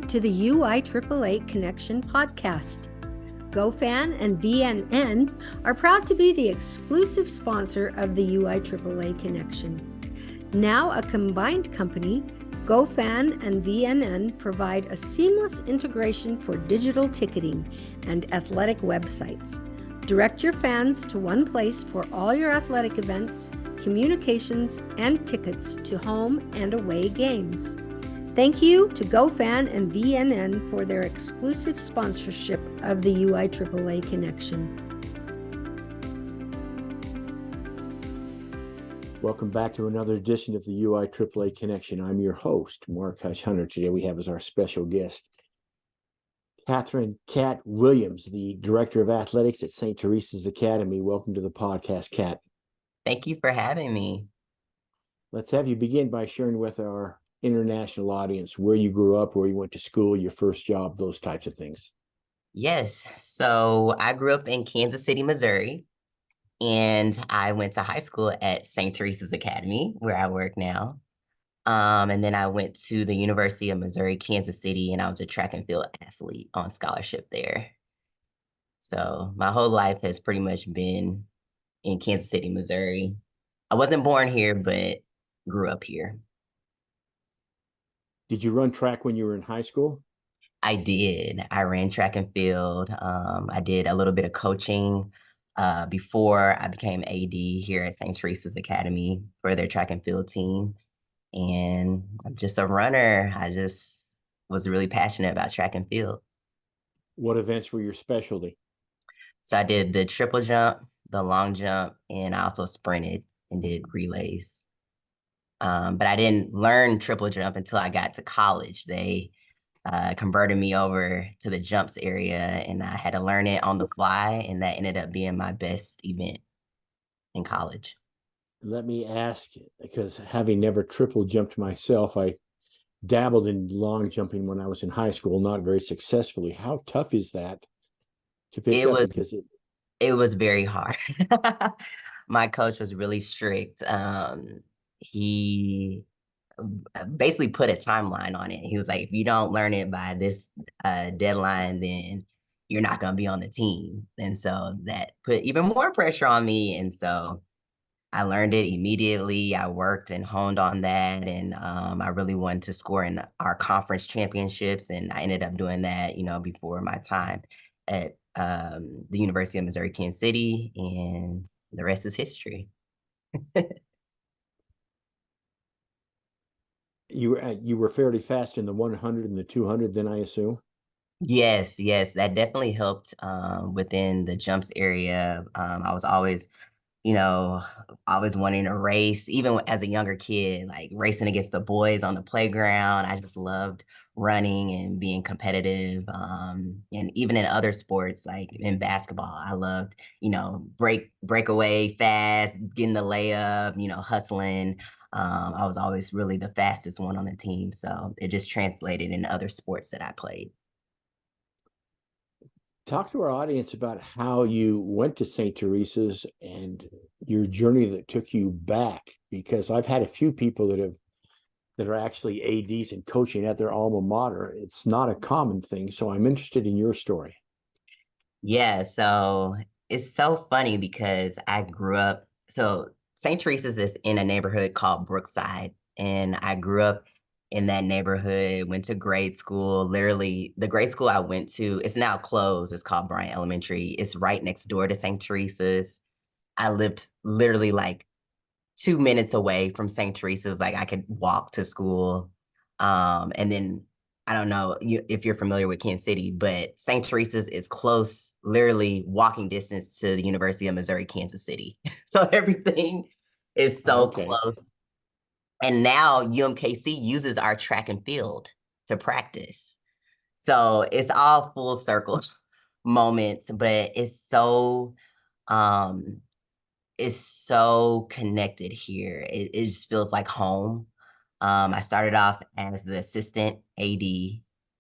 to the UIAAA Connection podcast. GoFan and VNN are proud to be the exclusive sponsor of the UIAAA Connection. Now a combined company, GoFan and VNN provide a seamless integration for digital ticketing and athletic websites. Direct your fans to one place for all your athletic events, communications, and tickets to home and away games. Thank you to GoFan and VNN for their exclusive sponsorship of the UIAAA Connection. Welcome back to another edition of the UIAAA Connection. I'm your host, Mark Hush-Hunter. Today we have as our special guest Katherine "Kat" Williams, the Director of Athletics at St. Teresa's Academy. Welcome to the podcast, Kat. Thank you for having me. Let's have you begin by sharing with our international audience where you grew up, where you went to school, your first job, those types of things. Yes, so I grew up in Kansas City, Missouri, and I went to high school at St. Teresa's Academy, where I work now. And then I went to the University of Missouri, Kansas City, and I was a track and field athlete on scholarship there. So my whole life has pretty much been in Kansas City, Missouri. I wasn't born here, but grew up here. Did you run track when you were in high school? I did. I ran track and field. I did a little bit of coaching before I became AD here at St. Teresa's Academy for their track and field team. And I'm just a runner. I just was really passionate about track and field. What events were your specialty? So I did the triple jump, the long jump, and I also sprinted and did relays. But I didn't learn triple jump until I got to college. They converted me over to the jumps area, and I had to learn it on the fly, and that ended up being my best event in college. Let me ask, because having never triple jumped myself, I dabbled in long jumping when I was in high school, not very successfully. How tough is that to pick up? Because it was very hard. My coach was really strict. He basically put a timeline on it. He was like, if you don't learn it by this deadline, then you're not going to be on the team. And so that put even more pressure on me. And so I learned it immediately. I worked and honed on that. And I really wanted to score in our conference championships. And I ended up doing that, before my time at the University of Missouri, Kansas City. And the rest is history. You were fairly fast in the 100 and the 200, then, I assume? Yes, that definitely helped within the jumps area. I was always wanting to race, even as a younger kid, like racing against the boys on the playground. I just loved running and being competitive. And even in other sports, like in basketball, I loved, break away fast, getting the layup, hustling. I was always really the fastest one on the team. So it just translated in other sports that I played. Talk to our audience about how you went to St. Teresa's and your journey that took you back, because I've had a few people that are actually ADs and coaching at their alma mater. It's not a common thing. So I'm interested in your story. Yeah, so it's so funny because I grew up, so St. Teresa's is in a neighborhood called Brookside, and I grew up in that neighborhood, went to grade school. Literally, the grade school I went to, it's now closed. It's called Bryant Elementary. It's right next door to St. Teresa's. I lived literally like 2 minutes away from St. Teresa's. Like I could walk to school. And then I don't know if you're familiar with Kansas City, but St. Teresa's is close, literally walking distance to the University of Missouri, Kansas City. So everything is so close. And now UMKC uses our track and field to practice. So it's all full circle moments, but it's so connected here. It just feels like home. I started off as the assistant AD,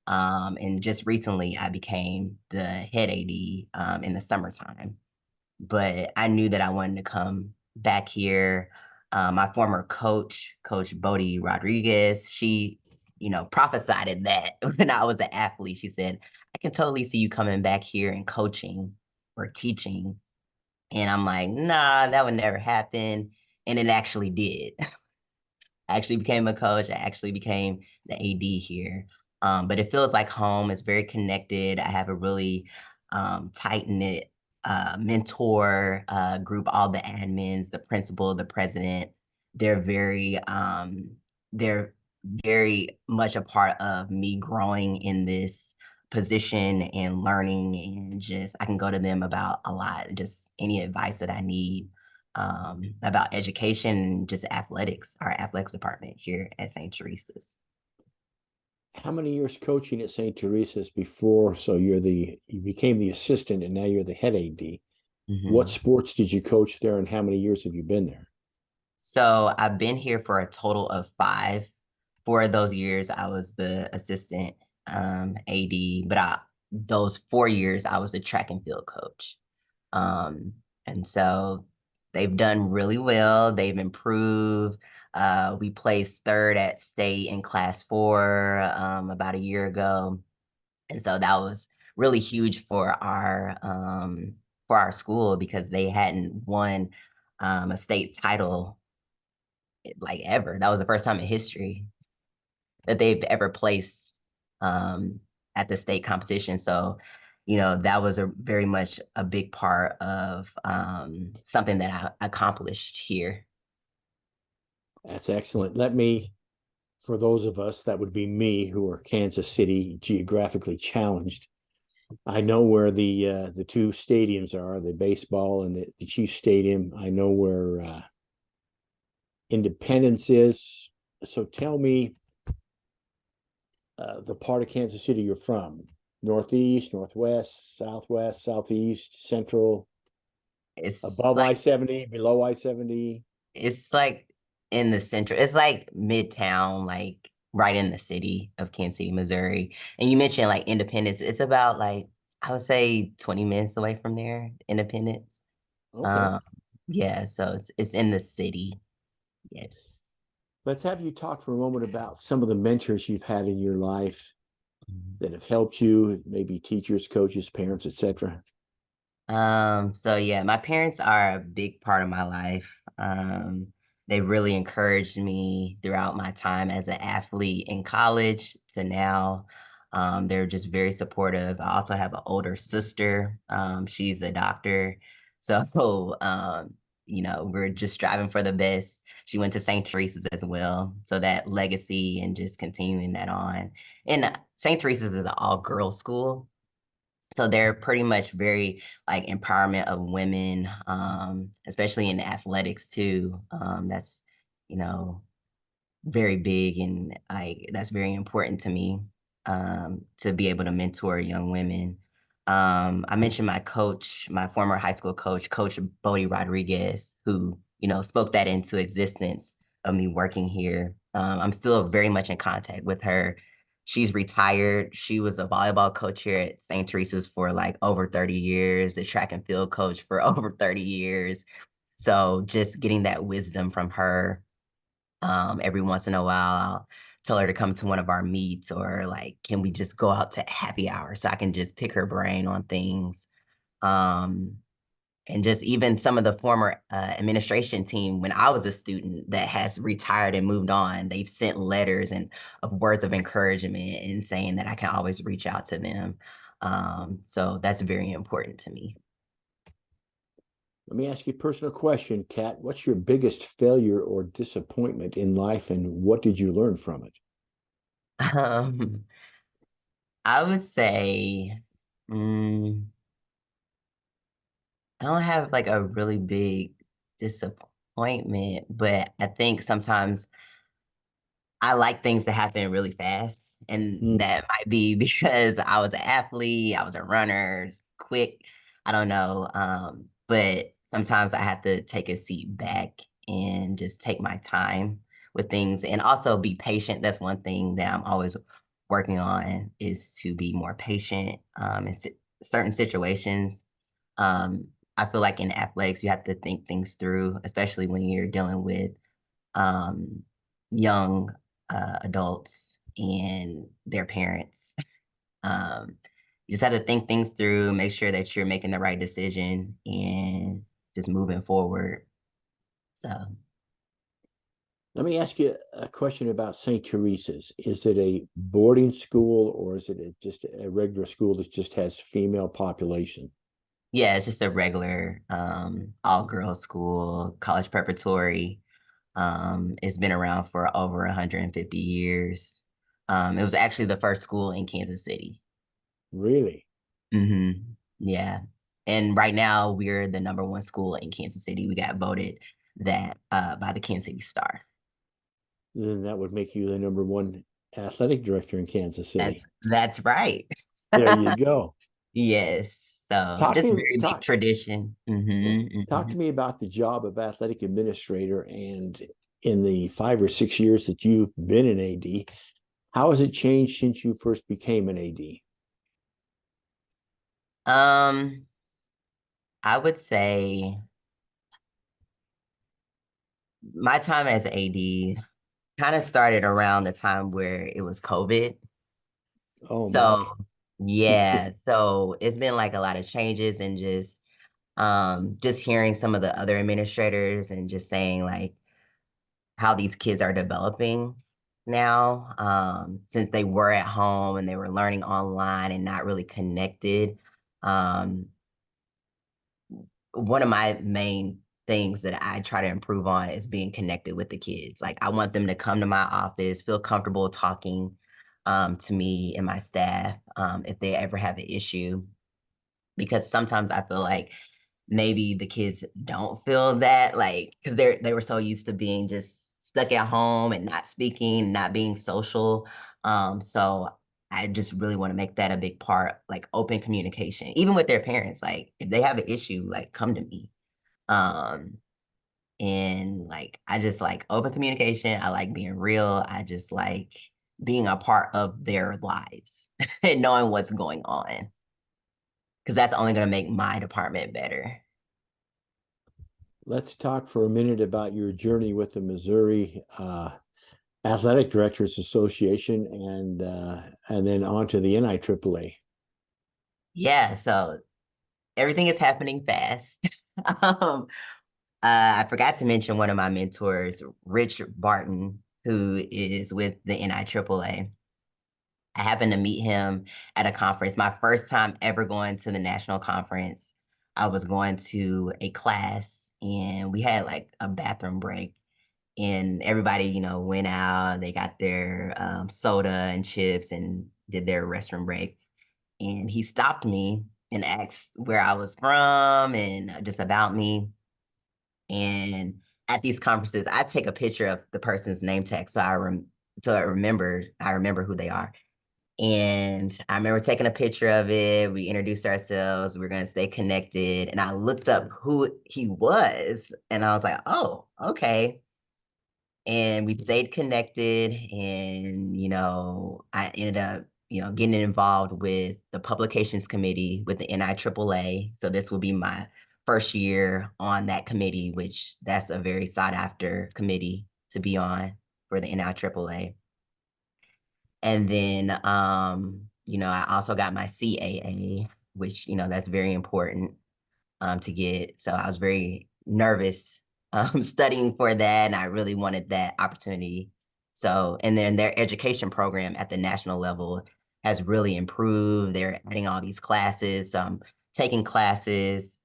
and just recently I became the head AD in the summertime. But I knew that I wanted to come back here. My former coach, Coach Bodie Rodriguez, she prophesied that when I was an athlete. She said, I can totally see you coming back here and coaching or teaching. And I'm like, nah, that would never happen. And it actually did. I actually became a coach. I actually became the AD here. But it feels like home. It's very connected. I have a really tight knit mentor group. All the admins, the principal, the president. They're very they're very much a part of me growing in this position and learning, and just I can go to them about a lot, just any advice that I need about education and just athletics, our athletics department here at St. Teresa's. How many years coaching at St. Teresa's before? So you became the assistant and now you're the head AD. What Mhm. sports did you coach there and how many years have you been there? So I've been here for a total of 5. 4 of those years I was the assistant AD, but those 4 years I was the track and field coach. Um, and so they've done really well. They've improved. We placed third at state in class 4 about a year ago. And so that was really huge for our school because they hadn't won a state title like ever. That was the first time in history that they've ever placed um, at the state competition. So, that was a very much a big part of something that I accomplished here. That's excellent. For those of us, that would be me, who are Kansas City geographically challenged. I know where the two stadiums are, the baseball and the Chiefs Stadium. I know where Independence is. So tell me the part of Kansas City you're from. Northeast, northwest, southwest, southeast, central, It's above like I-70, below I-70. it's like in the center. It's like midtown, like right in the city of Kansas City, Missouri. And you mentioned like Independence. It's about like I would say 20 minutes away from there, Independence. Okay. Um, yeah, so it's in the city. Yes. Let's have you talk for a moment about some of the mentors you've had in your life that have helped you, maybe teachers, coaches, parents, etc. So yeah, my parents are a big part of my life. They really encouraged me throughout my time as an athlete in college to now. They're just very supportive. I also have an older sister. She's a doctor. So, we're just striving for the best. She went to St. Teresa's as well. So that legacy and just continuing that on. And St. Teresa's is an all girls school. So they're pretty much very like empowerment of women, especially in athletics too. That's, you know, very big and that's very important to me to be able to mentor young women. I mentioned my coach, my former high school coach, Coach Bodie Rodriguez, who spoke that into existence of me working here. I'm still very much in contact with her. She's retired. She was a volleyball coach here at St. Teresa's for like over 30 years, the track and field coach for over 30 years. So just getting that wisdom from her every once in a while, I'll tell her to come to one of our meets or like, can we just go out to happy hour so I can just pick her brain on things. Um, and just even some of the former administration team when I was a student that has retired and moved on, they've sent letters and of words of encouragement and saying that I can always reach out to them. So that's very important to me. Let me ask you a personal question, Kat. What's your biggest failure or disappointment in life, and what did you learn from it? Um, I would say, mm, I don't have like a really big disappointment, but I think sometimes I like things to happen really fast. And Mm. that might be because I was an athlete, I was a runner, quick. I don't know. But sometimes I have to take a seat back and just take my time with things and also be patient. That's one thing that I'm always working on is to be more patient in certain situations. Um, I feel like in athletics, you have to think things through, especially when you're dealing with um, young adults and their parents. You just have to think things through, make sure that you're making the right decision and just moving forward. So Let me ask you a question about St. Teresa's. Is it a boarding school or is it just a regular school that just has female population? yeah, it's just a regular all girls school, college preparatory. It's been around for over 150 years. It was actually the first school in Kansas City. Really? Yeah. And right now we're the #1 school in Kansas City. We got voted that by the Kansas City Star. Then that would make you the #1 athletic director in Kansas City. That's right. There you go. Yes. So Talk just to very big talk tradition. talk to me about the job of athletic administrator, and in the 5 or 6 years that you've been an AD, how has it changed since you first became an AD? I would say my time as AD kind of started around the time where it was COVID. Oh So my. yeah, so it's been like a lot of changes and just hearing some of the other administrators and just saying like how these kids are developing now, since they were at home and they were learning online and not really connected. Um, One of my main things that I try to improve on is being connected with the kids. Like I want them to come to my office, feel comfortable talking to me and my staff if they ever have an issue. Because sometimes I feel like maybe the kids don't feel that, like, because they were so used to being just stuck at home and not speaking, not being social. So I just really want to make that a big part, like open communication, even with their parents. Like if they have an issue, like come to me. Um, and like I just like open communication. I like being real. I just like being a part of their lives and knowing what's going on. Because that's only going to make my department better. Let's talk for a minute about your journey with the Missouri Athletic Directors Association, and then on to the NIAAA. Yeah, so everything is happening fast. um, I forgot to mention one of my mentors, Rich Barton, who is with the NIAAA. I happened to meet him at a conference. My first time ever going to the national conference, I was going to a class and we had like a bathroom break. And everybody, went out. They got their soda and chips and did their restroom break. And he stopped me and asked where I was from and just about me. And at these conferences, I take a picture of the person's name tag so I remember who they are. And I remember taking a picture of it. We introduced ourselves. We were going to stay connected. And I looked up who he was, and I was like, oh, okay. And we stayed connected, and I ended up getting involved with the publications committee with the NIAAA. So this will be my first year on that committee, which that's a very sought after committee to be on for the NIAAA. And then I also got my CAA, which that's very important to get. So I was very nervous studying for that, and I really wanted that opportunity. So, and then their education program at the national level has really improved. They're adding all these classes, so I'm taking classes.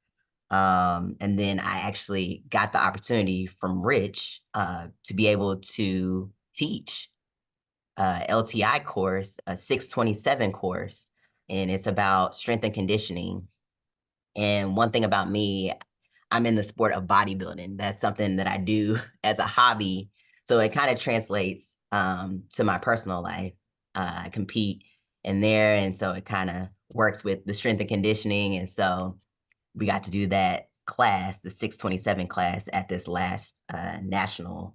And then I actually got the opportunity from Rich to be able to teach LTI course, a 627 course, and it's about strength and conditioning. And one thing about me, I'm in the sport of bodybuilding. That's something that I do as a hobby. So it kind of translates to my personal life. I compete in there. And so it kind of works with the strength and conditioning. And so we got to do that class, the 627 class at this last national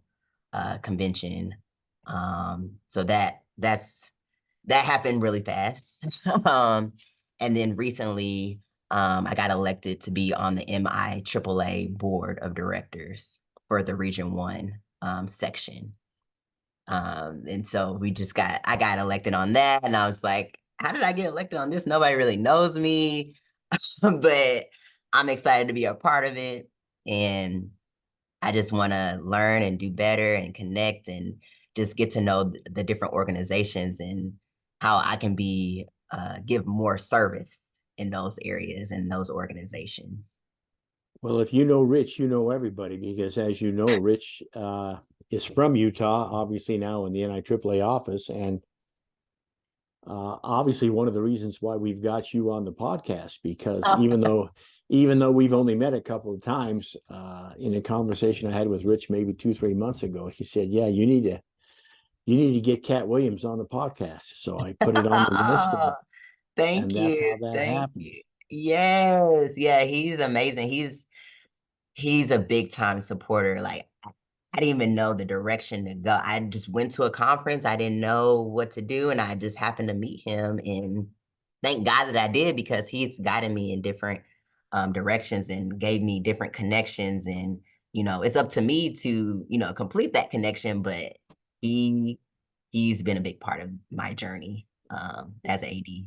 convention. So that happened really fast. And then recently, I got elected to be on the MIAAA board of directors for the Region 1 section. And so I got elected on that, and I was like, how did I get elected on this? Nobody really knows me, but I'm excited to be a part of it. And I just want to learn and do better and connect and just get to know the different organizations and how I can give more service in those areas and those organizations. Well, if you know Rich, you know everybody, because as you know, Rich is from Utah, obviously now in the NIAAA office, and obviously one of the reasons why we've got you on the podcast, because even though we've only met a couple of times, in a conversation I had with Rich maybe 2-3 months ago, he said, "Yeah, you need to get Cat Williams on the podcast." So I put it on the list, Thank and that's you. how that Thank you. happens. Yes. Yeah, he's amazing. He's a big time supporter. Like, I didn't even know the direction to go. I just went to a conference. I didn't know what to do, and I just happened to meet him. And thank God that I did, because he's guided me in different directions and gave me different connections. And it's up to me to complete that connection. But he he's been a big part of my journey as AD.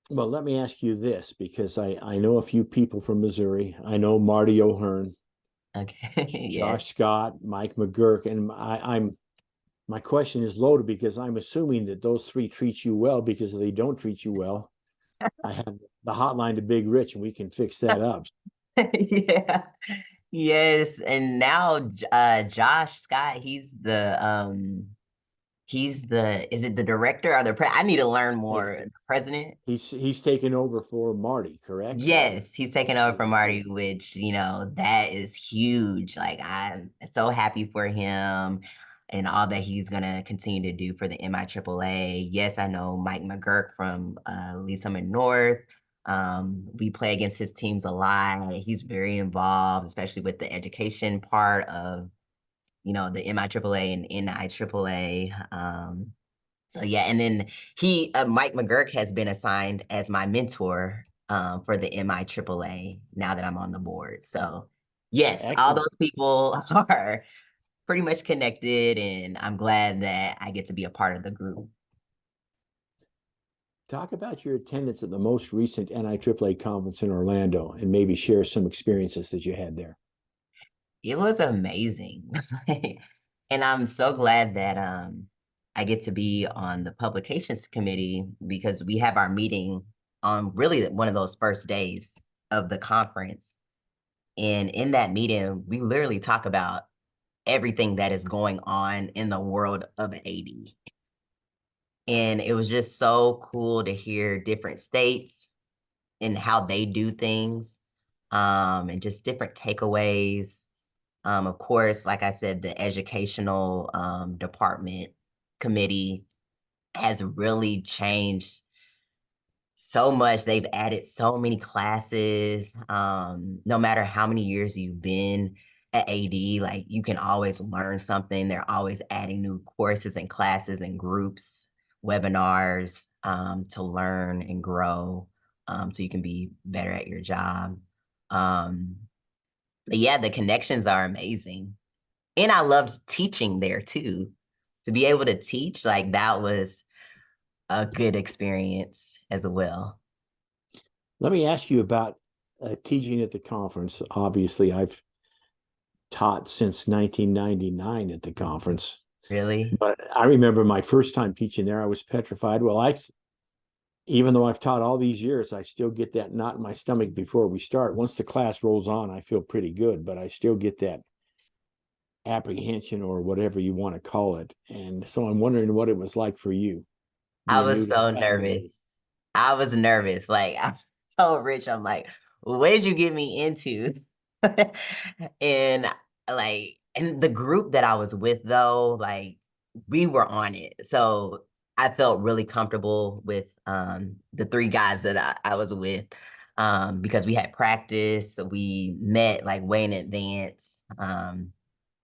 Well, let me ask you this, because I know a few people from Missouri. I know Marty O'Hearn, Okay. Yes. Josh Scott, Mike McGurk, and I'm my question is loaded because I'm assuming that those three treat you well, because if they don't treat you well, I have the hotline to Big Rich and we can fix that up. Yeah. Yes. And now Josh Scott, is it the director or I need to learn more. Yes, The president? he's taken over for Marty, correct? Yes, he's taking over from Yeah. Marty, which, that is huge. Like, I'm so happy for him and all that he's gonna continue to do for the MIAAA. Yes, I know Mike McGurk from Lee Summit North. We play against his teams a lot. He's very involved, especially with the education part of, the MIAAA and NIAAA. So yeah, and then Mike McGurk has been assigned as my mentor for the MIAAA now that I'm on the board. So yes, all Excellent. those people are pretty much connected, and I'm glad that I get to be a part of the group. Talk about your attendance at the most recent NIAAA conference in Orlando and maybe share some experiences that you had there. It was amazing. And I'm so glad that I get to be on the publications committee, because we have our meeting on really one of those first days of the conference. And in that meeting, we literally talk about everything that is going on in the world of AD. And it was just so cool to hear different states and how they do things, and just different takeaways. Of course, like I said, the educational department committee has really changed so much. They've added so many classes. No matter how many years you've been at AD, like, you can always learn something. They're always adding new courses and classes and groups, webinars, to learn and grow, so you can be better at your job. But yeah, the connections are amazing. And I loved teaching there too. To be able to teach, like, that was a good experience as well. Let me ask you about teaching at the conference. Obviously, I've taught since 1999 at the conference, Really? but I remember my first time teaching there, I was petrified. Well, even though I've taught all these years, I still get that knot in my stomach before we start. Once the class rolls on, I feel pretty good, but I still get that apprehension, or whatever you want to call it. And so I'm wondering what it was like for you, I being was new to so the faculty. nervous. I was nervous. Like, I told Rich, I'm like, what did you get me into? And and the group that I was with, though, like, we were on it. So I felt really comfortable with the three guys that I was with, because we had practice. So we met like way in advance.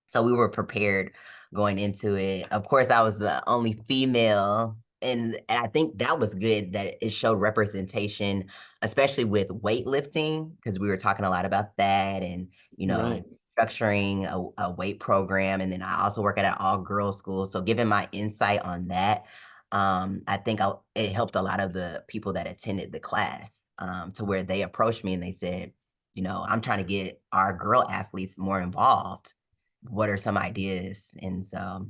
So we were prepared going into it. Of course, I was the only female, and I think that was good that it showed representation, especially with weightlifting, because we were talking a lot about that, and Right. structuring a weight program, and then I also work at an all-girls school. So giving my insight on that, I think it helped a lot of the people that attended the class, to where they approached me and they said, I'm trying to get our girl athletes more involved. What are some ideas? And so,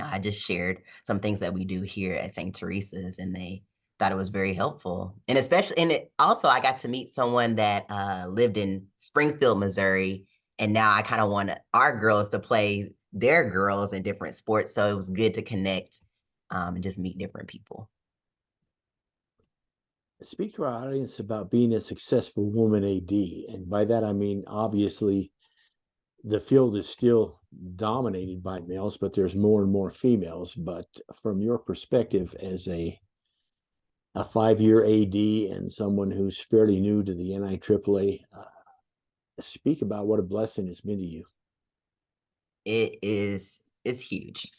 I just shared some things that we do here at St. Teresa's, and they thought it was very helpful. And especially, and it also, I got to meet someone that lived in Springfield, Missouri, and now I kind of want our girls to play their girls in different sports. So it was good to connect, and just meet different people. Speak to our audience about being a successful woman AD. And by that, I mean, obviously, the field is still dominated by males, but there's more and more females. But from your perspective as a 5-year AD and someone who's fairly new to the NIAAA, speak about what a blessing it's been to you. It's huge.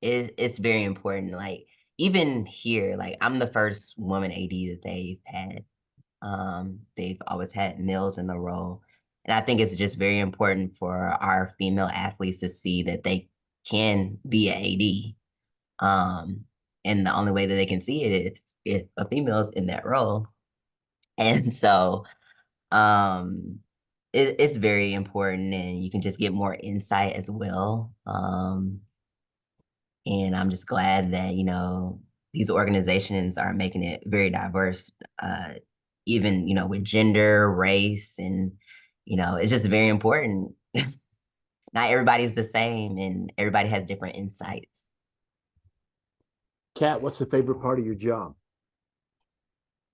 It's very important. Like, even here, like, I'm the first woman AD that they've had. They've always had males in the role. And I think it's just very important for our female athletes to see that they can be an AD. And the only way that they can see it is if a female is in that role. And so, it's very important, and you can just get more insight as well. And I'm just glad that, these organizations are making it very diverse, even, with gender, race, and, it's just very important. Not everybody's the same, and everybody has different insights. Kat, what's the favorite part of your job?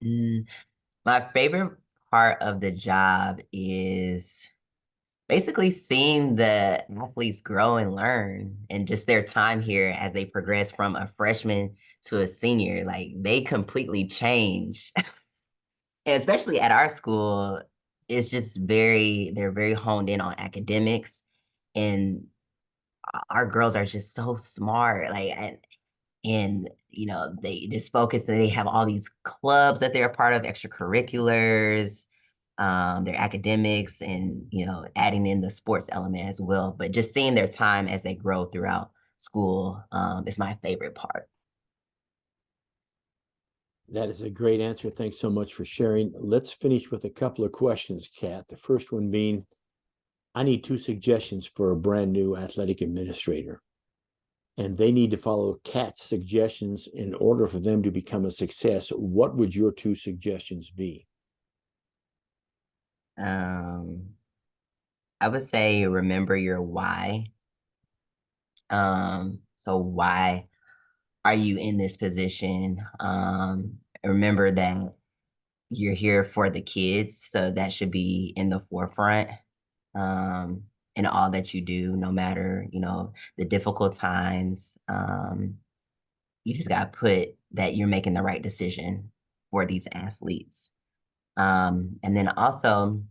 My favorite part of the job is basically seeing the athletes grow and learn, and just their time here as they progress from a freshman to a senior. Like, they completely change. And especially at our school, it's just they're very honed in on academics, and our girls are just so smart. Like, and they just focus, and they have all these clubs that they're a part of, extracurriculars, their academics, and adding in the sports element as well. But just seeing their time as they grow throughout school is my favorite part. That is a great answer. Thanks so much for sharing. Let's finish with a couple of questions, Kat. The first one being, I need 2 suggestions for a brand new athletic administrator, and they need to follow Kat's suggestions in order for them to become a success. What would your 2 suggestions be? I would say remember your why. So why are you in this position? Remember that you're here for the kids, so that should be in the forefront, in all that you do, no matter, the difficult times. You just got to put that you're making the right decision for these athletes. And then also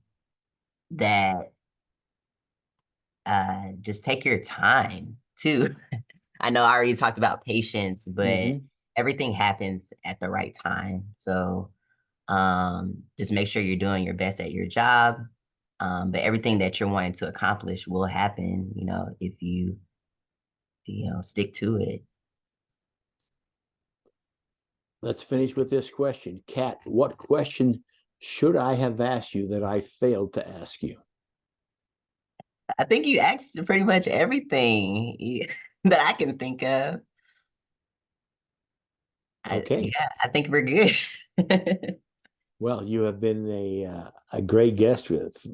that just take your time too. I know I already talked about patience, but everything happens at the right time. So just make sure you're doing your best at your job. But everything that you're wanting to accomplish will happen, if you, stick to it. Let's finish with this question. Kat, what question should I have asked you that I failed to ask you? I think you asked pretty much everything that I can think of. Okay. I think we're good. Well, you have been a great guest with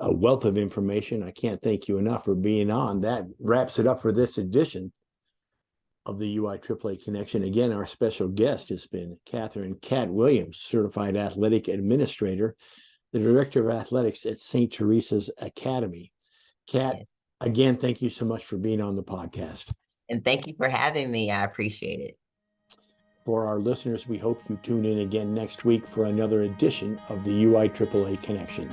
a wealth of information. I can't thank you enough for being on. That wraps it up for this edition of the UIAAA Connection. Again, our special guest has been Katherine "Kat" Williams, Certified Athletic Administrator, the Director of Athletics at St. Teresa's Academy. Kat, again, thank you so much for being on the podcast. And thank you for having me. I appreciate it. For our listeners, we hope you tune in again next week for another edition of the UIAAA Connection.